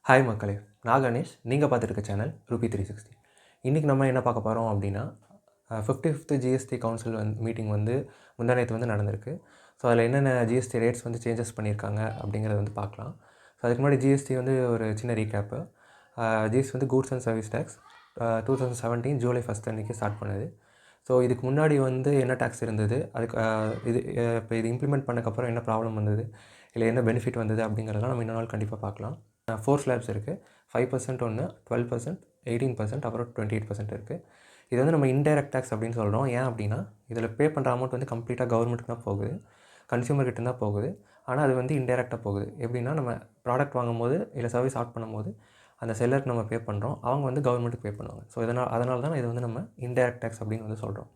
Hi மக்களே, நான் கணேஷ். நீங்கள் பார்த்துட்டு இருக்க சேனல் ரூபி 360. இன்றைக்கி நம்ம என்ன பார்க்க போகிறோம் அப்படின்னா 55th ஜிஎஸ்டி கவுன்சில் மீட்டிங் முந்தா நேற்று நடந்திருக்கு. ஸோ அதில் என்னென்ன ஜிஎஸ்டி ரேட்ஸ் சேஞ்சஸ் பண்ணியிருக்காங்க அப்படிங்கிறத பார்க்கலாம். ஸோ அதுக்கு முன்னாடி ஜிஎஸ்டி ஒரு சின்ன recap. GST goods and service tax 2017 July 1 அன்றைக்கி ஸ்டார்ட் பண்ணுது. ஸோ இதுக்கு முன்னாடி என்ன டேக்ஸ் இருந்தது, அதுக்கு இப்போ இது இம்ப்ளிமெண்ட் பண்ணக்கப்புறம் என்ன ப்ராப்ளம் வந்தது, இல்லை என்ன பெனிஃபிட் வந்தது அப்படிங்கிறதெல்லாம் நம்ம இன்னொரு நாள் கண்டிப்பாக பார்க்கலாம். 4 ஸ்லாப்ஸ் இருக்குது. 5% ஒன்று, 12%, 18%, அப்புறம் 28% இருக்குது. இது நம்ம இன்டைரக்ட் டேக்ஸ் அப்படின்னு சொல்கிறோம். ஏன் அப்படின்னா இதில் பே பண்ணுற அமௌண்ட் கம்ப்ளீட்டாக கவர்மெண்ட்டுக்கு தான் போகுது, கன்சியூமர்கிட்ட தான் போகுது. ஆனால் அது இன்டைரக்டாக போகுது. எப்படின்னா நம்ம ப்ராடக்ட் வாங்கும்போது இல்லை சர்வீஸ் ஆட் பண்ணும்போது அந்த செல்லருக்கு நம்ம பே பண்ணுறோம், அவங்க கவர்மெண்ட்டுக்கு பே பண்ணுவாங்க. ஸோ அதனால தான் இது நம்ம இன்டைரக்ட் டேக்ஸ் அப்படின்னு சொல்கிறோம்.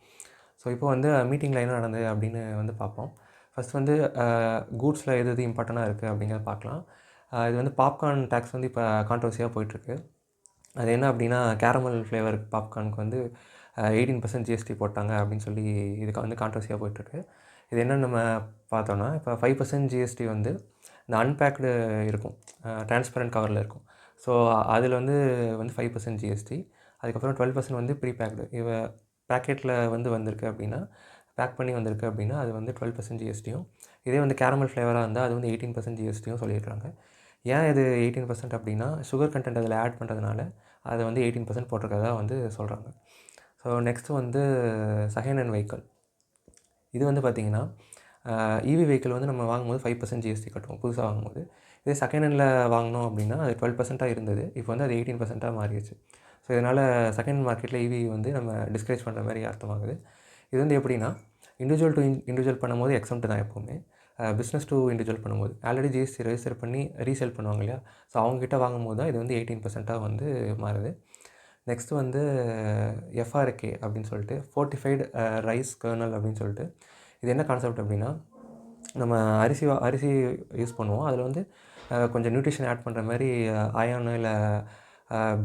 ஸோ இப்போ மீட்டிங்கில் என்ன நடந்தது அப்படின்னு பார்ப்போம். ஃபஸ்ட் கூட்ஸில் எது இம்பார்ட்டண்ட்டாக இருக்குது அப்படிங்கிறத பார்க்கலாம். இது பாப்கார்ன் டேக்ஸ் இப்போ கான்ட்ரவர்சியாக போயிட்டுருக்கு. அது என்ன அப்படின்னா கேரமல் ஃப்ளேவர் பாப்கார்னுக்கு 18% ஜிஎஸ்டி போட்டாங்க அப்படின்னு சொல்லி இதுக்கு கான்ட்ரவர்சியாக போயிட்டுருக்கு. இது என்னென்னு நம்ம பார்த்தோன்னா, இப்போ 5% ஜிஎஸ்டி இந்த அன்பேக்டு இருக்கும், டிரான்ஸ்பரண்ட் கவரில் இருக்கும். ஸோ அதில் 5% ஜிஎஸ்டி, அதுக்கப்புறம் 12% ப்ரீ பேக்டு. பேக்கெட்டில் வந்திருக்கு அப்படின்னா, பேக் பண்ணி வந்திருக்கு அப்படின்னா அது 12% ஜிஎஸ்டியும், இதே கேரமல் ஃப்ளேவராக இருந்தால் அது 18% ஜிஎஸ்டியும் சொல்லியிருக்காங்க. ஏன் இது 18% அப்படின்னா சுகர் கண்டென்ட் அதில் ஆட் பண்ணுறதுனால அதை 18% போட்டிருக்கதா சொல்கிறாங்க. So next second hand vehicle. இது பார்த்திங்கன்னா இவி வெஹிக்கிள் நம்ம வாங்கும்போது 5% ஜிஎஸ்டி கட்டுவோம் புதுசாக வாங்கும்போது. இதே செகண்ட் ஹேண்டில் வாங்கினோம் அப்படின்னா அது 12% இருந்தது, இப்போ அது 18% மாறிடுச்சு. ஸோ இதனால் செகண்ட் ஹேண்ட் மார்க்கெட்டில் இவி நம்ம டிஸ்கரேஜ் பண்ணுற மாதிரி அர்த்தமாகுது. இது எப்படின்னா இண்டிவிஜுவல் டு இண்டிவிஜுவல் பண்ணும்போது எக்ஸம்ட் தான் எப்போவுமே. பிஸ்னஸ் டு இண்டிவிஜுவல் பண்ணும்போது ஆல்ரெடி ஜிஎஸ்டி ரெஜிஸ்டர் பண்ணி ரீசேல் பண்ணுவாங்க இல்லையா, ஸோ அவங்ககிட்ட வாங்கும்போது தான் இது 18% மாறுது. நெக்ஸ்ட்டு எஃப்ஆர்கே அப்படின்னு சொல்லிட்டு ஃபோர்ட்டிஃபைடு ரைஸ் கர்னல் அப்படின்னு சொல்லிட்டு, இது என்ன கான்செப்ட் அப்படின்னா நம்ம அரிசி யூஸ் பண்ணுவோம், அதில் கொஞ்சம் நியூட்ரிஷன் ஆட் பண்ணுற மாதிரி அயர்னு இல்லை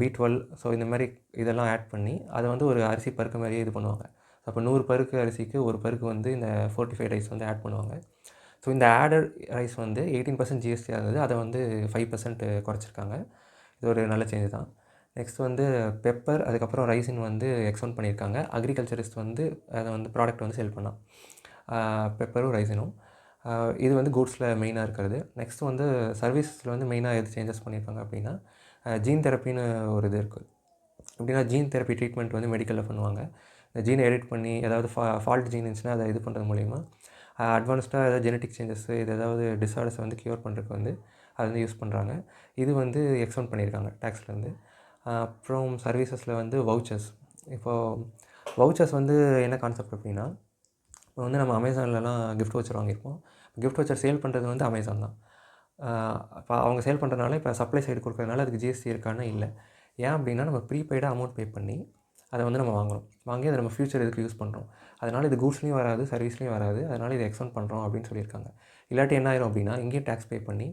B12, ஸோ இந்த மாதிரி இதெல்லாம் ஆட் பண்ணி அதை ஒரு அரிசி பருக்கு மாதிரியே இது பண்ணுவாங்க. அப்போ 100 பருக்கு அரிசிக்கு ஒரு பருக்கு இந்த ஃபோர்ட்டிஃபைட் ரைஸ் ஆட் பண்ணுவாங்க. ஸோ இந்த ஆடட் ரைஸ் 18% ஜிஎஸ்டியாக இருந்தது, அதை 5% குறைச்சிருக்காங்க. இது ஒரு நல்ல சேஞ்ச் தான். நெக்ஸ்ட் பெப்பர், அதுக்கப்புறம் ரைஸின் எக்ஸ்பெண்ட் பண்ணியிருக்காங்க. அக்ரிகல்ச்சரிஸ்ட் அதை ப்ராடக்ட் சேல் பண்ணால் பெப்பரும் ரைஸினும். இது கூட்ஸில் மெயினாக இருக்கிறது. நெக்ஸ்ட்டு சர்வீஸில் மெயினாக எது சேஞ்சஸ் பண்ணியிருக்காங்க அப்படின்னா ஜீன் தெரப்பின்னு ஒரு இது இருக்குது. எப்படின்னா ஜீன் தெரப்பி ட்ரீட்மெண்ட் மெடிக்கலில் பண்ணுவாங்க. இந்த ஜீனை எடிட் பண்ணி ஏதாவது ஃபால்ட் ஜீன் இருந்துச்சுன்னா அதை இது பண்ணுறது மூலிமா அட்வான்ஸ்டாக ஏதாவது ஜெனட்டிக் சேஞ்சஸ், இது ஏதாவது டிஸார்டர்ஸை க்யூர் பண்ணுறதுக்கு அது யூஸ் பண்ணுறாங்க. இது எக்ஸ்பெண்ட் பண்ணியிருக்காங்க டேக்ஸ்லேருந்து. அப்புறம் சர்வீசஸில் வவுச்சர்ஸ். இப்போது வவுச்சர்ஸ் என்ன கான்செப்ட் அப்படின்னா, இப்போ நம்ம அமேசான்லலாம் கிஃப்ட் வவுச்சர் வாங்கியிருப்போம். கிஃப்ட் வவுச்சர் சேல் பண்ணுறது அமேசான் தான். இப்போ அவங்க சேல் பண்ணுறதுனால இப்போ சப்ளை சைடு கொடுக்குறதுனால அதுக்கு ஜிஎஸ்டி இருக்கான்னு இல்லை. ஏன் அப்படின்னா நம்ம ப்ரீபெய்டாக அமௌண்ட் பே பண்ணி அதை நம்ம வாங்குகிறோம், வாங்கி அதை நம்ம ஃப்யூச்சர் இதுக்கு யூஸ் பண்ணுறோம். அதனால் இது கூட்ஸ்லேயும் வராது, சர்வீஸ்லேயும் வராது. அதனால் இதை எக்ஸ்பெண்ட் பண்ணுறோம் அப்படின்னு சொல்லியிருக்காங்க. இல்லாட்டி என்ன ஆயிரும் அப்படின்னா இங்கேயும் டேக்ஸ் பே பண்ணி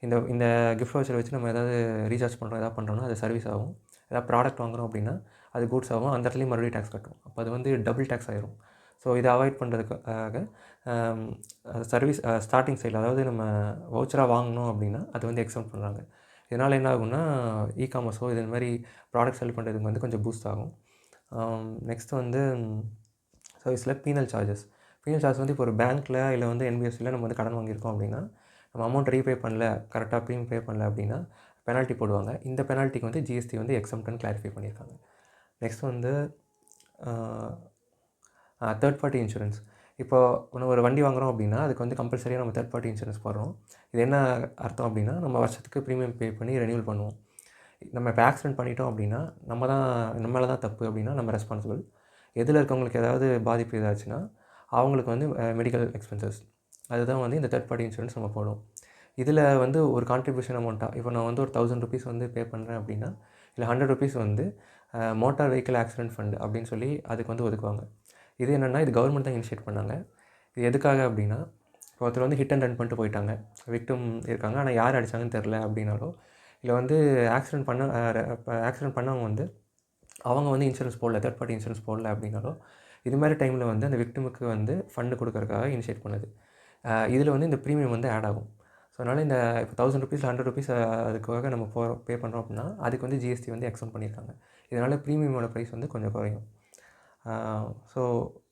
இந்த கிஃப்ட் வவுச்சரை வச்சு நம்ம ஏதாவது ரீசார்ஜ் பண்ணுறோம், எதாவது பண்ணுறோம்னா அது சர்வீஸ் ஆகும். ஏதாவது ப்ராடக்ட் வாங்குகிறோம் அப்படின்னா அது கூட்ஸ் ஆகும், அந்த இடத்துலையும் மறுபடியும் டேக்ஸ் கட்டும். அப்போ அது டபுள் டேக்ஸ் ஆயிரும். ஸோ இதை அவாய்ட் பண்ணுறதுக்காக சர்வீஸ் ஸ்டார்டிங் சைடில், அதாவது நம்ம வவுச்சராக வாங்கினோம் அப்படின்னா அது எக்ஸ்பெண்ட் பண்ணுறாங்க. இதனால் என்ன ஆகும்னா இ-காமர்ஸோ இது மாதிரி ப்ராடக்ட் செல் பண்ணுறதுக்கு கொஞ்சம் பூஸ்ட் ஆகும். நெக்ஸ்ட்டு சர்வீஸில் பீனல் சார்ஜஸ். பீனல் சார்ஜ் இப்போ ஒரு பேங்க்கில் இல்லை என்பிஎஸ்சியில் நம்ம கடன் வாங்கியிருக்கோம் அப்படின்னா நம்ம அமௌண்ட் ரீபே பண்ணல, கரெக்டாக ப்ரீமியம் பே பண்ணல அப்படின்னா பெனால்ட்டி போடுவாங்க. இந்த பெனால்ட்டிக்கு ஜிஎஸ்டி எக்ஸம்ப்ட்னு கிளாரிஃபை பண்ணியிருக்காங்க. Next third party insurance. இப்போது நம்ம ஒரு வண்டி வாங்குகிறோம் அப்படின்னா அதுக்கு கம்பல்சரியாக நம்ம தேர்ட் பார்ட்டி இன்சூரன்ஸ் போடுறோம். இது என்ன அர்த்தம் அப்படின்னா நம்ம வருஷத்துக்கு ப்ரீமியம் பே பண்ணி ரெனியூவல் பண்ணுவோம். நம்ம இப்போ ஆக்சிடென்ட் பண்ணிட்டோம் அப்படின்னா நம்ம மேலே தான் தப்பு அப்படின்னா நம்ம ரெஸ்பான்சிபிள். எதில் இருக்கவங்களுக்கு ஏதாவது பாதிப்பு ஏதாச்சுன்னா அவங்களுக்கு மெடிக்கல் எக்ஸ்பென்சஸ், அதுதான் இந்த தேர்ட் பார்ட்டி இன்சூரன்ஸ் நம்ம போடுவோம். இதில் ஒரு கான்ட்ரிபியூஷன் அமௌண்ட்டாக இப்போ நான் ஒரு 1000 ருபீஸ் பே பண்ணுறேன் அப்படின்னா இல்லை 100 rupees motor vehicle accident fund அப்படின்னு சொல்லி அதுக்கு ஒதுக்குவாங்க. இது என்னென்னா இது கவர்மெண்ட் தான் இனிஷியேட் பண்ணாங்க. இது எதுக்காக அப்படின்னா இப்போ ஒருத்தர் ஹிட் அண்ட் ரன் பண்ணிட்டு போயிட்டாங்க, விக்டிம் இருக்காங்க, ஆனால் யார் அடித்தாங்கன்னு தெரில அப்படின்னாலோ இல்லை ஆக்சிடென்ட் பண்ணவங்க அவங்க இன்சூரன்ஸ் போடல, தேர்ட் பார்ட்டி இன்சூரன்ஸ் போடல அப்படின்னாலோ இது மாதிரி டைமில் அந்த விக்டிமுக்கு ஃபண்டு கொடுக்கறதுக்காக இனிஷியேட் பண்ணுது. இதில் இந்த ப்ரீமியம் ஆட் ஆகும். ஸோ அதனால் இந்த இப்போ ₹1000 ₹100 அதுக்காக நம்ம பே பண்ணுறோம் அப்படின்னா அதுக்கு வந்து ஜிஎஸ்டி வந்து எக்ஸ்டெண்ட் பண்ணியிருக்காங்க. இதனால் ப்ரீமியமோட ப்ரைஸ் வந்து கொஞ்சம் குறையும். ஸோ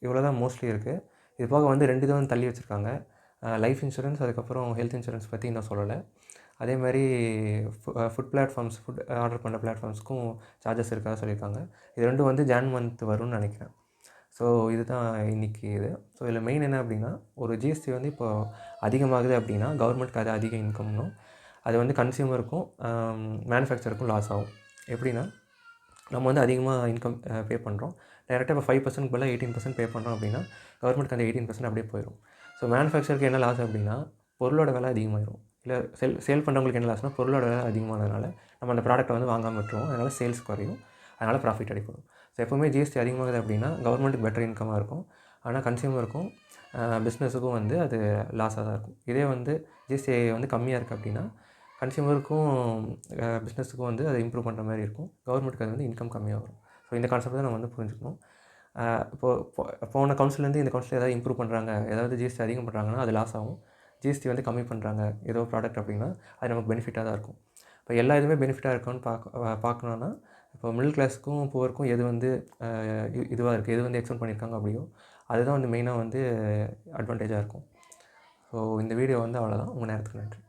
இவ்வளோ தான் மோஸ்ட்லி இருக்குது. இது போக வந்து 2 இதை வந்து தள்ளி வச்சுருக்காங்க. லைஃப் இன்சூரன்ஸ் அதுக்கப்புறம் ஹெல்த் இன்சூரன்ஸ் பற்றி இன்னும் சொல்லலை. அதேமாதிரி ஃபுட் பிளாட்ஃபார்ம்ஸ் ஃபுட் ஆர்டர் பண்ணுற பிளாட்ஃபார்ம்ஸ்க்கும் சார்ஜஸ் இருக்கா சொல்லியிருக்காங்க. இது 2 வந்து ஜான் மந்த் வரும்னு நினைக்கிறேன். ஸோ இதுதான் இன்றைக்கி இது. ஸோ இதில் மெயின் என்ன அப்படின்னா, ஒரு ஜிஎஸ்டி வந்து இப்போ அதிகமாகுது அப்படின்னா கவர்மெண்ட்க்கு அது அதிக இன்கம்னும், அது வந்து கன்சியூமருக்கும் மேனுஃபேக்சருக்கும் லாஸ் ஆகும். எப்படின்னா, நம்ம வந்து அதிகமாக இன்கம் பே பண்ணுறோம். டைரெக்டாக இப்போ 5%க்கு பதிலாக 18% பே பண்ணுறோம் அப்படின்னா கவர்மெண்ட்க்கு அந்த 18% அப்படியே போயிடும். ஸோ மேனுஃபேக்சருக்கு என்ன லாஸ் அப்படின்னா, பொருளோட விலை அதிகமாகிடும். இல்லை சேல் பண்ணுறவங்களுக்கு என்ன லாஸ்னால், பொருளோட விலை அதிகமானதுனால நம்ம அந்த ப்ராடக்ட்டை வந்து வாங்காமல் விட்டுருவோம். அதனால் சேல்ஸ் குறையும். அதனால் ப்ராஃபிட் அடிப்படும். ஸோ எப்போவுமே ஜிஎஸ்டி அதிகமாகுது அப்படின்னா கவர்மெண்ட்டுக்கு பெட்டர் இன்கமாக இருக்கும். ஆனால் கன்சியூமருக்கும் பிஸ்னஸுக்கும் வந்து அது லாஸாக தான் இருக்கும். இதே வந்து ஜிஎஸ்டி வந்து கம்மியாக இருக்குது அப்படின்னா கன்சியூமருக்கும் பிஸ்னஸுக்கும் வந்து அதை இம்ப்ரூவ் பண்ணுற மாதிரி இருக்கும். கவர்மெண்ட்டுக்கு அது வந்து இன்கம் கம்மியாக வரும். ஸோ இந்த கான்செப்ட் தான் நம்ம வந்து புரிஞ்சுக்கணும். போன கவுன்சிலேருந்து இந்த கவுன்சில் ஏதாவது இம்ப்ரூவ் பண்ணுறாங்க, ஏதாவது ஜிஎஸ்டி அதிகம் பண்ணுறாங்கன்னா அது லாஸ் ஆகும். ஜிஎஸ்டி வந்து கம்மி பண்ணுறாங்க ஏதோ ப்ராடக்ட் அப்படின்னா அது நமக்கு பெனிஃபிட்டாக தான் இருக்கும். இப்போ எல்லா இதுவுமே பெனிஃபிட்டாக இருக்கான்னு பார்க்கணுன்னா இப்போ மிடில் கிளாஸுக்கும் புவருக்கும் எது வந்து இதுவாக இருக்குது, எது வந்து எக்ஸ்டெண்ட் பண்ணியிருக்காங்க அப்படியோ அதுதான் வந்து மெயினாக வந்து அட்வான்டேஜாக இருக்கும். ஸோ இந்த வீடியோ வந்து அவ்வளோதான். உங்கள் நேரத்துக்கு நன்றி.